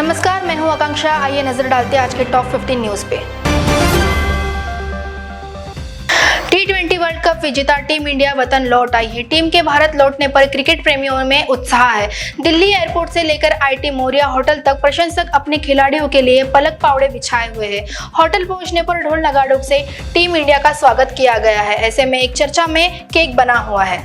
नमस्कार, मैं हूं आकांक्षा। आइए नजर डालते हैं आज के टॉप 15 न्यूज पे। T20 वर्ल्ड कप विजेता टीम इंडिया वतन लौट आई है। टीम के भारत लौटने पर क्रिकेट प्रेमियों में उत्साह है। दिल्ली एयरपोर्ट से लेकर IIT मोरिया होटल तक प्रशंसक अपने खिलाड़ियों के लिए पलक पावड़े बिछाए हुए हैं। होटल पहुंचने पर ढोल नगाड़ों से टीम इंडिया का स्वागत किया गया है। ऐसे में एक चर्चा में केक बना हुआ है।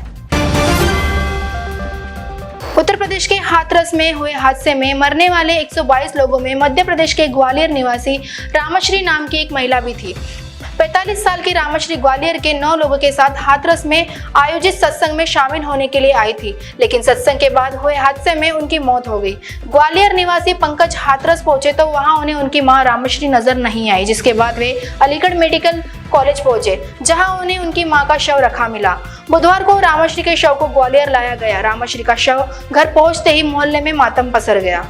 उत्तर प्रदेश के हाथरस में हुए हादसे में मरने वाले 122 लोगों में मध्य प्रदेश के ग्वालियर निवासी रामश्री नाम की एक महिला भी थी। 45 साल की रामश्री ग्वालियर के 9 लोगों के साथ हाथरस में आयोजित सत्संग में शामिल होने के लिए आई थी, लेकिन सत्संग के बाद हुए हादसे में उनकी मौत हो गई। ग्वालियर निवासी पंकज हाथरस पहुंचे तो वहां उन्हें उनकी मां रामश्री नजर नहीं आई, जिसके बाद वे अलीगढ़ मेडिकल कॉलेज पहुंचे, जहां उन्हें उनकी मां का शव रखा मिला। बुधवार को रामश्री के शव को ग्वालियर लाया गया। रामश्री का शव घर पहुंचते ही मोहल्ले में मातम पसर गया।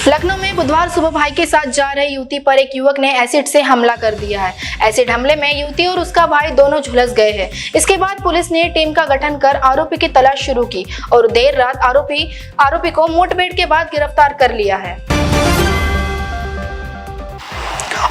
लखनऊ में बुधवार सुबह भाई के साथ जा रही युवती पर एक युवक ने एसिड से हमला कर दिया है। एसिड हमले में युवती और उसका भाई दोनों झुलस गए हैं। इसके बाद पुलिस ने टीम का गठन कर आरोपी की तलाश शुरू की और देर रात आरोपी को मुठभेड़ के बाद गिरफ्तार कर लिया है।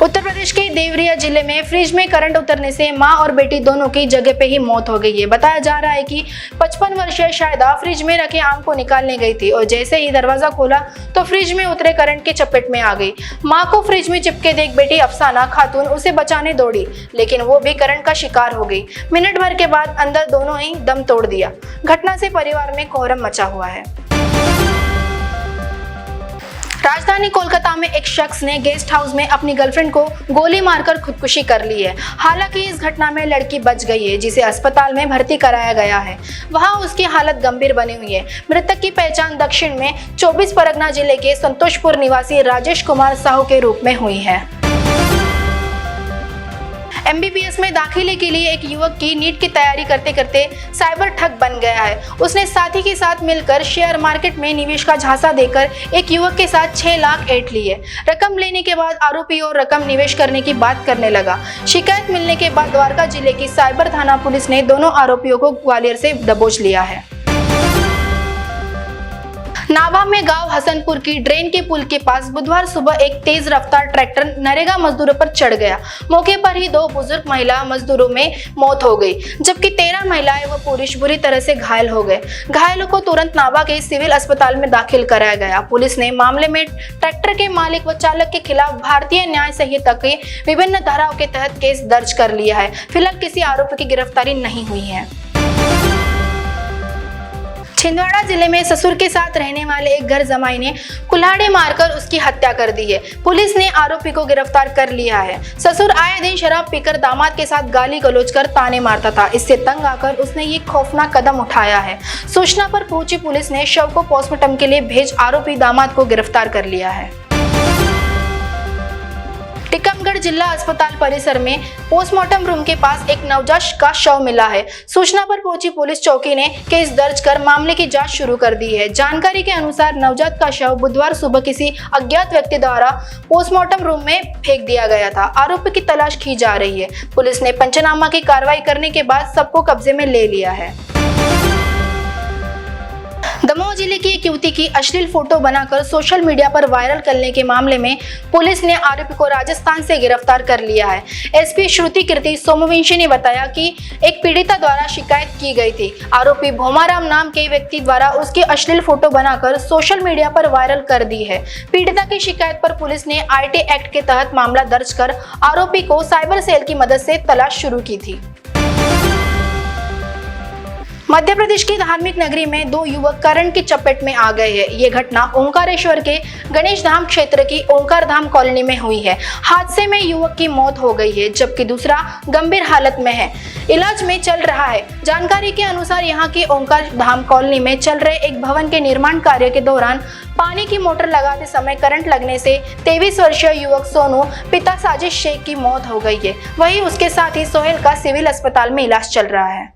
उत्तर प्रदेश के देवरिया जिले में फ्रिज में करंट उतरने से मां और बेटी दोनों की जगह पे ही मौत हो गई है। बताया जा रहा है कि 55 वर्षीय शायदा फ्रिज में रखे आम को निकालने गई थी और जैसे ही दरवाजा खोला तो फ्रिज में उतरे करंट के चपेट में आ गई। मां को फ्रिज में चिपके देख बेटी अफसाना खातून उसे बचाने दौड़ी, लेकिन वो भी करंट का शिकार हो गई। मिनट भर के बाद अंदर दोनों ही दम तोड़ दिया। घटना से परिवार में कोहराम मचा हुआ है। राजधानी कोलकाता में एक शख्स ने गेस्ट हाउस में अपनी गर्लफ्रेंड को गोली मारकर खुदकुशी कर ली है। हालांकि इस घटना में लड़की बच गई है, जिसे अस्पताल में भर्ती कराया गया है। वहां उसकी हालत गंभीर बनी हुई है। मृतक की पहचान दक्षिण में 24 परगना जिले के संतोषपुर निवासी राजेश कुमार साहू के रूप में हुई है। MBBS में दाखिले के लिए एक युवक की नीट की तैयारी करते करते साइबर ठग बन गया है। उसने साथी के साथ मिलकर शेयर मार्केट में निवेश का झांसा देकर एक युवक के साथ 6 लाख ऐंठ लिए। रकम लेने के बाद आरोपी और रकम निवेश करने की बात करने लगा। शिकायत मिलने के बाद द्वारका जिले की साइबर थाना पुलिस ने दोनों आरोपियों को ग्वालियर से दबोच लिया है। नाभा में गांव हसनपुर की ड्रेन के पुल के पास बुधवार सुबह एक तेज रफ्तार ट्रैक्टर नरेगा मजदूरों पर चढ़ गया। मौके पर ही 2 बुजुर्ग महिला मजदूरों में मौत हो गई, जबकि 13 महिलाएं व पुरुष बुरी तरह से घायल हो गए। घायलों को तुरंत नाभा के सिविल अस्पताल में दाखिल कराया गया। पुलिस ने मामले में ट्रैक्टर के मालिक व चालक के खिलाफ भारतीय न्याय संहिता के विभिन्न धाराओं के तहत केस दर्ज कर लिया है। फिलहाल किसी आरोपी की गिरफ्तारी नहीं हुई है। छिंदवाड़ा जिले में ससुर के साथ रहने वाले एक घर जमाई ने कुल्हाड़ी मारकर उसकी हत्या कर दी है। पुलिस ने आरोपी को गिरफ्तार कर लिया है। ससुर आए दिन शराब पीकर दामाद के साथ गाली गलौज कर ताने मारता था। इससे तंग आकर उसने ये खौफनाक कदम उठाया है। सूचना पर पहुंची पुलिस ने शव को पोस्टमार्टम के लिए भेज आरोपी दामाद को गिरफ्तार कर लिया है। टीकमगढ़ जिला अस्पताल परिसर में पोस्टमार्टम रूम के पास एक नवजात का शव मिला है। सूचना पर पहुंची पुलिस चौकी ने केस दर्ज कर मामले की जांच शुरू कर दी है। जानकारी के अनुसार नवजात का शव बुधवार सुबह किसी अज्ञात व्यक्ति द्वारा पोस्टमार्टम रूम में फेंक दिया गया था। आरोपी की तलाश की जा रही है। पुलिस ने पंचनामा की कार्रवाई करने के बाद सबको कब्जे में ले लिया है। दमोह जिले की एक युवती की अश्लील फोटो बनाकर सोशल मीडिया पर वायरल करने के मामले में पुलिस ने आरोपी को राजस्थान से गिरफ्तार कर लिया है। SP श्रुति कीर्ति सोमवंशी ने बताया कि एक पीड़िता द्वारा शिकायत की गई थी। आरोपी भोमाराम नाम के व्यक्ति द्वारा उसकी अश्लील फोटो बनाकर सोशल मीडिया पर वायरल कर दी है। पीड़िता की शिकायत पर पुलिस ने IT एक्ट के तहत मामला दर्ज कर आरोपी को साइबर सेल की मदद से तलाश शुरू की थी। मध्य प्रदेश की धार्मिक नगरी में 2 युवक करंट की चपेट में आ गए हैं। ये घटना ओंकारेश्वर के गणेश धाम क्षेत्र की ओंकार धाम कॉलोनी में हुई है। हादसे में युवक की मौत हो गई है, जबकि दूसरा गंभीर हालत में है, इलाज में चल रहा है। जानकारी के अनुसार यहाँ की ओंकार धाम कॉलोनी में चल रहे एक भवन के निर्माण कार्य के दौरान पानी की मोटर लगाते समय करंट लगने से 23 वर्षीय युवक सोनू पिता साजिश शेख की मौत हो गई है। वहीं उसके साथ ही सोहेल का सिविल अस्पताल में इलाज चल रहा है।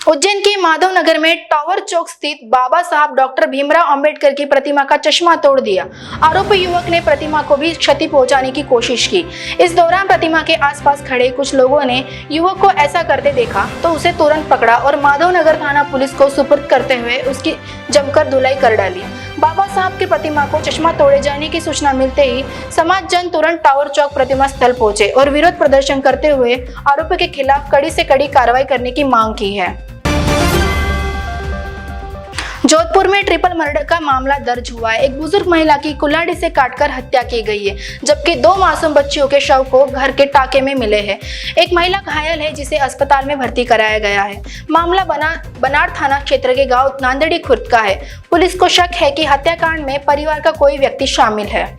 उज्जैन के माधव नगर में टावर चौक स्थित बाबा साहब डॉक्टर भीमराव अंबेडकर की प्रतिमा का चश्मा तोड़ दिया। आरोपी युवक ने प्रतिमा को भी क्षति पहुंचाने की कोशिश की। इस दौरान प्रतिमा के आसपास खड़े कुछ लोगों ने युवक को ऐसा करते देखा तो उसे तुरंत पकड़ा और माधव नगर थाना पुलिस को सुपुर्द करते हुए उसकी जमकर धुलाई कर डाली। बाबा साहब की प्रतिमा को चश्मा तोड़े जाने की सूचना मिलते ही समाज जन तुरंत टावर चौक प्रतिमा स्थल पहुंचे और विरोध प्रदर्शन करते हुए आरोपी के खिलाफ कड़ी से कड़ी कार्रवाई करने की मांग की है। जोधपुर में ट्रिपल मर्डर का मामला दर्ज हुआ है। एक बुजुर्ग महिला की कुल्हाड़ी से काटकर हत्या की गई है, जबकि 2 मासूम बच्चियों के शव को घर के टाके में मिले हैं। एक महिला घायल है जिसे अस्पताल में भर्ती कराया गया है। मामला बनाड़ थाना क्षेत्र के गांव नांदेड़ी खुर्द का है। पुलिस को शक है कि हत्याकांड में परिवार का कोई व्यक्ति शामिल है।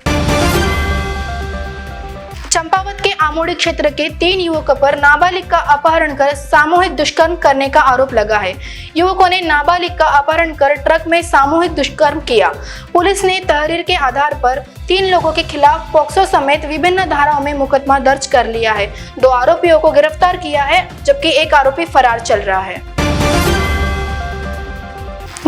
चंपावत के आमोड़ी क्षेत्र के 3 युवकों पर नाबालिग का अपहरण कर सामूहिक दुष्कर्म करने का आरोप लगा है। युवकों ने नाबालिग का अपहरण कर ट्रक में सामूहिक दुष्कर्म किया। पुलिस ने तहरीर के आधार पर 3 लोगों के खिलाफ पॉक्सो समेत विभिन्न धाराओं में मुकदमा दर्ज कर लिया है। 2 आरोपियों को गिरफ्तार किया है, जबकि एक आरोपी फरार चल रहा है।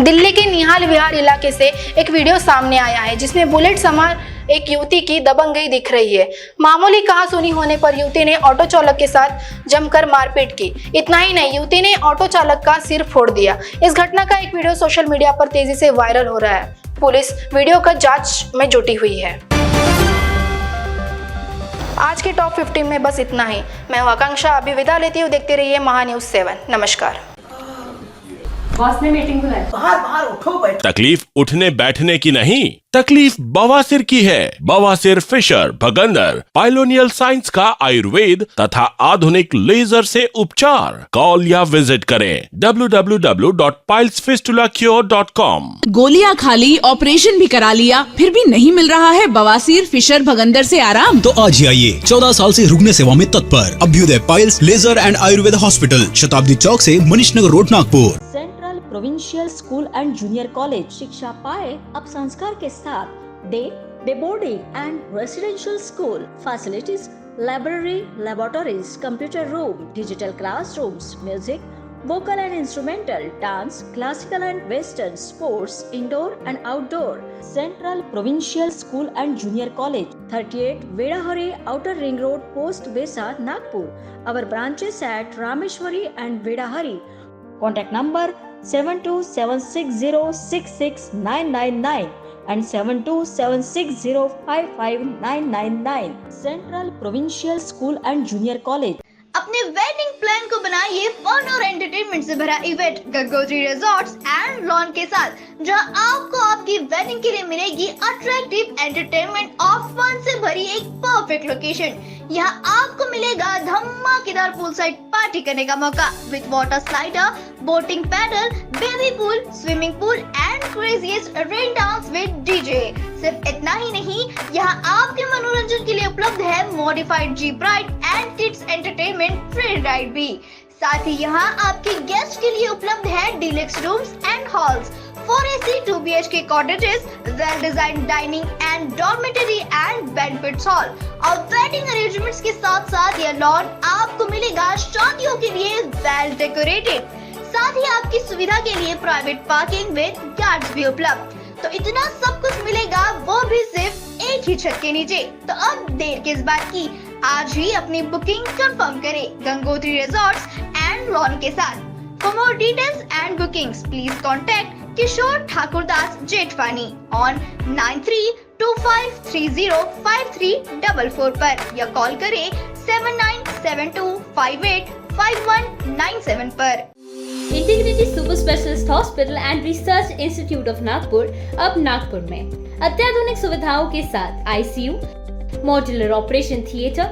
दिल्ली के निहाल विहार इलाके से एक वीडियो सामने आया है, जिसमें बुलेट सवार एक युवती की दबंगई दिख रही है। मामूली कहासुनी होने पर युवती ने ऑटो चालक के साथ जमकर मारपीट की। इतना ही नहीं, युवती ने ऑटो चालक का सिर फोड़ दिया। इस घटना का एक वीडियो सोशल मीडिया पर तेजी से वायरल हो रहा है। पुलिस वीडियो का जांच में जुटी हुई है। आज के टॉप 15 में बस इतना ही। मैं हूं आकांक्षा, अभी विदा लेती हूँ। देखते रहिए महान्यूज 7। नमस्कार। बॉस ने मीटिंग बुलाई। बाहर उठो बैठो। तकलीफ उठने बैठने की नहीं, तकलीफ बवासीर की है। बवासीर, फिशर, भगंदर, पाइलोनियल साइंस का आयुर्वेद तथा आधुनिक लेजर से उपचार। कॉल या विजिट करें www.pilesfistulacure.com। गोलियां खा ली, ऑपरेशन भी करा लिया, फिर भी नहीं मिल रहा है बवासीर, फिशर, भगंदर से आराम? तो आज ही आइए 14 साल से रुकने सेवा में तत्पर Abhyudaya piles laser and Ayurveda hospital, Shatabdi Chowk से Manish Nagar road, Nagpur. Central provincial school and junior college शिक्षा पाए अब संस्कार के साथ day boarding and residential school facilities, library, laboratories, computer room, digital classrooms, music, vocal and instrumental, dance, classical and western, sports, indoor and outdoor. Central Provincial School and Junior College, 38 Vedahari, Outer Ring Road, Post Besa, Nagpur. Our branches at Rameshwari and Vedahari. Contact number 7276066999 and 7276055999. Central Provincial School and Junior College. अपने wedding plan को बनाइए fun और entertainment से भरा event Gangotri resorts and lawn के साथ, जहां आपको आपकी वेडिंग के लिए मिलेगी अट्रैक्टिव एंटरटेनमेंट और फन से भरी एक परफेक्ट लोकेशन। यहाँ आपको मिलेगा धमाकेदार पूल साइड पार्टी करने का मौका with water slider, boating pedal, baby pool, swimming pool and craziest rain dance with DJ. सिर्फ इतना ही नहीं, यहाँ आपके मनोरंजन के लिए उपलब्ध है modified jeep ride and kids entertainment free ride भी। साथ ही यहाँ आपके गेस्ट के लिए उपलब्ध है deluxe rooms and halls, 4AC 2BHK cottages, well designed dining and dormitory and banquet hall और वेडिंग अरेंजमेंट्स के साथ साथ यह लॉन आपको मिलेगा शादियों के लिए वेल डेकोरेटेड। साथ ही आपकी सुविधा के लिए प्राइवेट पार्किंग विद गार्ड्स भी उपलब्ध। तो इतना सब कुछ मिलेगा, वो भी सिर्फ एक ही छत के नीचे। तो अब देर किस बात की, आज ही अपनी बुकिंग कंफर्म करें गंगोत्री रिजॉर्ट्स एंड लॉन के साथ। For more details and bookings, please contact Kishore Thakurdas Jetwani on 9325305344 पर या कॉल करें 7972585197 पर। Integrity super specialist hospital and research institute of Nagpur अब नागपुर में अत्याधुनिक सुविधाओं के साथ ICU, modular operation theatre,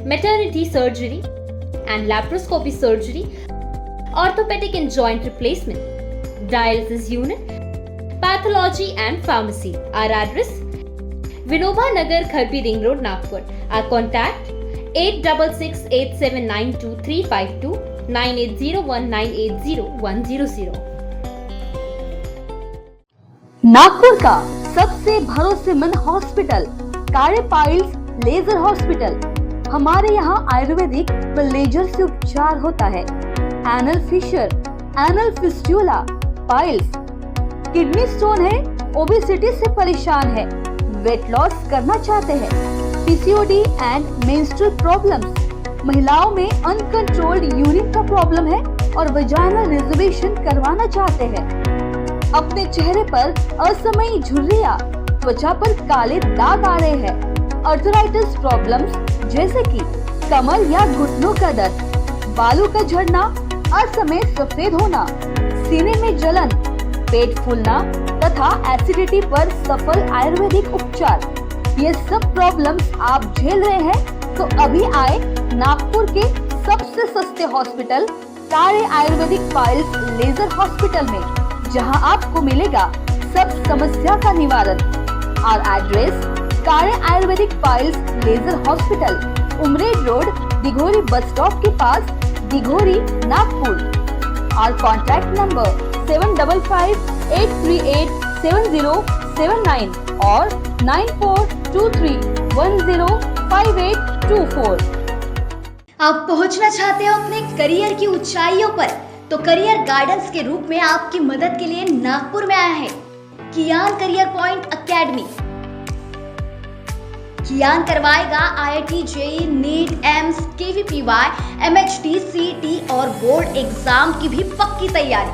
maternity surgery and laparoscopy surgery, orthopaedic and joint replacement, dialysis unit, pathology and pharmacy. Our address Vinobha Nagar, Kharbi Ring Road, Nagpur. Our contact 8668792352 9801980100. Nagpur का सबसे भरोसेमंद hospital कार्य पाइल्स लेजर हॉस्पिटल। हमारे यहाँ आयुर्वेदिक व laser से उपचार होता है। Anal fissure, anal fistula, piles, kidney stone है, ओबेसिटी से परेशान है, वेट लॉस करना चाहते हैं, पीसीओडी एंड मेंस्ट्रुअल प्रॉब्लम्स, महिलाओं में अनकंट्रोल्ड यूरिन का प्रॉब्लम है और वजाइनल रिजर्वेशन करवाना चाहते हैं, अपने चेहरे पर असमयी झुर्रियां, त्वचा पर काले दाग आ रहे हैं, अर्थराइटिस प्रॉब्लम्स जैसे कि कमर या घुटनों का दर्द, बालों का झड़ना, असमय सफेद होना, सीने में जलन, पेट फूलना तथा एसिडिटी पर सफल आयुर्वेदिक उपचार, ये सब प्रॉब्लम्स आप झेल रहे हैं तो अभी आए नागपुर के सबसे सस्ते हॉस्पिटल कार्य आयुर्वेदिक पाइल्स लेजर हॉस्पिटल में, जहां आपको मिलेगा सब समस्या का निवारण। और एड्रेस कार्य Ayurvedic piles laser hospital, Umred road, Dighori bus stop के पास, दिघोरी, नागपुर। और कॉन्टैक्ट नंबर 7538387079 और 9423105824। आप पहुंचना चाहते हो अपने करियर की ऊंचाइयों पर, तो करियर गाइडेंस के रूप में आपकी मदद के लिए नागपुर में आया है Kiyan career point academy. Kiyan करवाएगा IIT, JEE, NEET, AIIMS, KVPY, MHT, CET और बोर्ड एग्जाम की भी पक्की तैयारी।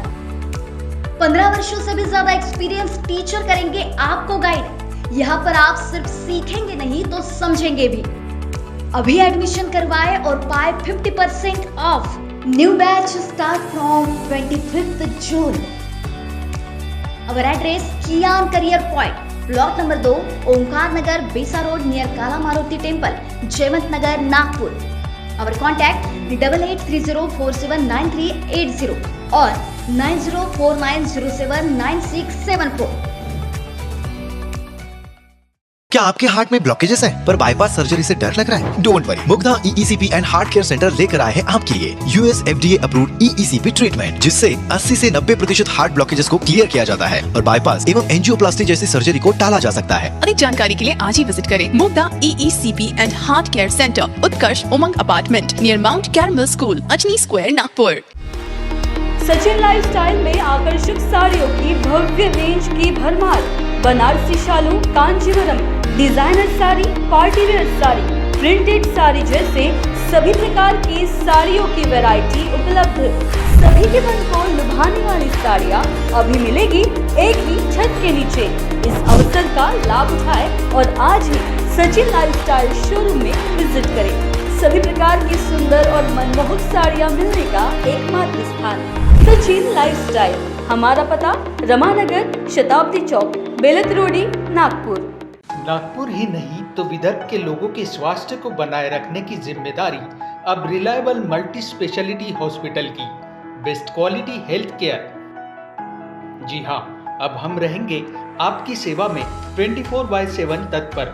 15 वर्षों से भी ज्यादा एक्सपीरियंस टीचर करेंगे आपको गाइड। यहाँ पर आप सिर्फ सीखेंगे नहीं तो समझेंगे भी। अभी एडमिशन करवाए और पाए 50% off. New batch start from 25th June। Our address Kiyan career point, plot number 2, Omkar Nagar, Besa road near Kala Maruti temple, Jaywant Nagar, Nagpur. Our contact 8830479380 और 9049079674। क्या आपके हार्ट में ब्लॉकेजेस हैं पर बाईपास सर्जरी से डर लग रहा है? Don't worry, Mugdha EECP and heart care centre लेकर आए हैं आपके लिए US FDA approved EECP treatment, जिससे 80 से 90% हार्ट ब्लॉकेजेस को क्लियर किया जाता है और बाईपास एवं एंजियोप्लास्टी जैसी सर्जरी को टाला जा सकता है। अधिक जानकारी के लिए आज ही विजिट करें Mugdha EECP and heart care centre, Utkarsh Umang apartment near Mount Carmel school, Ajni square, Nagpur. Sachin lifestyle में आकर्षक साड़ियों की भव्य रेंज की भरमार, Banarasi shalu, Kanjeevaram, designer sari, party wear sari, printed sari जैसे सभी प्रकार की साड़ियों की वैरायटी उपलब्ध। सभी के मन को लुभाने वाली साड़ियाँ अभी मिलेगी एक ही छत के नीचे। इस अवसर का लाभ उठाएं और आज ही सचिन लाइफस्टाइल शोरूम में विजिट करें। सभी प्रकार की सुंदर और मनमोहक साड़ियाँ मिलने का एकमात्र स्थान सचिन लाइफस्टाइल। हमारा पता रमानगर, शताब्दी चौक, बेलत रोडी, नागपुर। नागपुर ही नहीं तो विदर्भ के लोगों के स्वास्थ्य को बनाए रखने की जिम्मेदारी अब रिलायबल मल्टी स्पेशलिटी हॉस्पिटल की। Best quality health care. जी हाँ, अब हम रहेंगे आपकी सेवा में 24/7 तत्पर।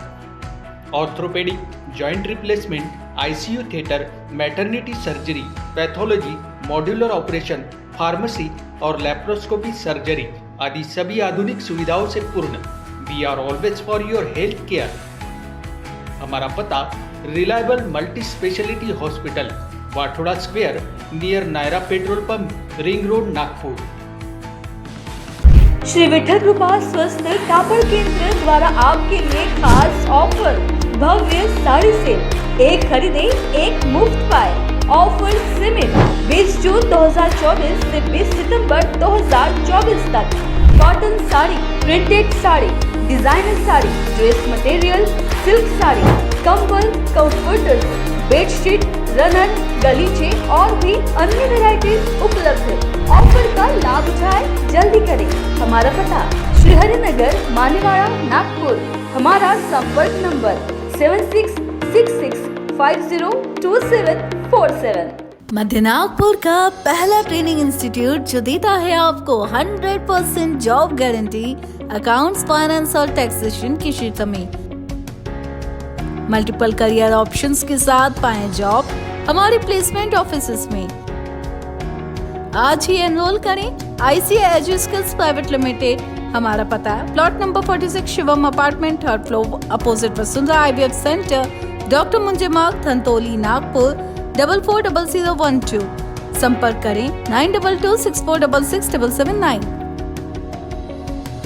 Orthopaedic, joint replacement, ICU theatre, maternity surgery, pathology, modular operation, pharmacy और लैप्रोस्कोपी सर्जरी आदि सभी आधुनिक सुविधाओं से पूर्ण। We are always for your health care. हमारा पता reliable multi speciality hospital, Wathoda square near Nayara petrol pump, ring road, Nagpur. Shri Vitthal Kripa स्वस्थ कापड़ केंद्र द्वारा आपके लिए खास ऑफर, भव्य साड़ी सेल, एक खरीदे एक मुफ्त पाए। ऑफर सीमित 20 जून 2024 से 20 सितंबर 2024 तक। Cotton sari, printed sari, designer sari, dress material, silk sari, कंबल, कंफर्टर्स, बेडशीट, रनर, गलीचे और भी अन्य वैरायटीज उपलब्ध है। ऑफर का लाभ उठाए, जल्दी करें। हमारा पता श्रीहरिनगर, मानेवाड़ा, नागपुर। हमारा संपर्क नंबर 7666502747। मध्य नागपुर का पहला ट्रेनिंग इंस्टीट्यूट जो देता है आपको 100% जॉब गारंटी अकाउंट्स, फाइनेंस और टैक्सेशन के क्षेत्र में। मल्टीपल करियर ऑप्शंस के साथ पाएं जॉब हमारे प्लेसमेंट ऑफिसेस में। आज ही एनरोल करें ICI एजुस्किल्स प्राइवेट लिमिटेड। हमारा पता है plot number 46, Shivam apartment, 3rd floor, opposite Vasundhara IVF centre, doctor Munje Marg, Dhantoli, Nagpur 440012। संपर्क करें 9226466779।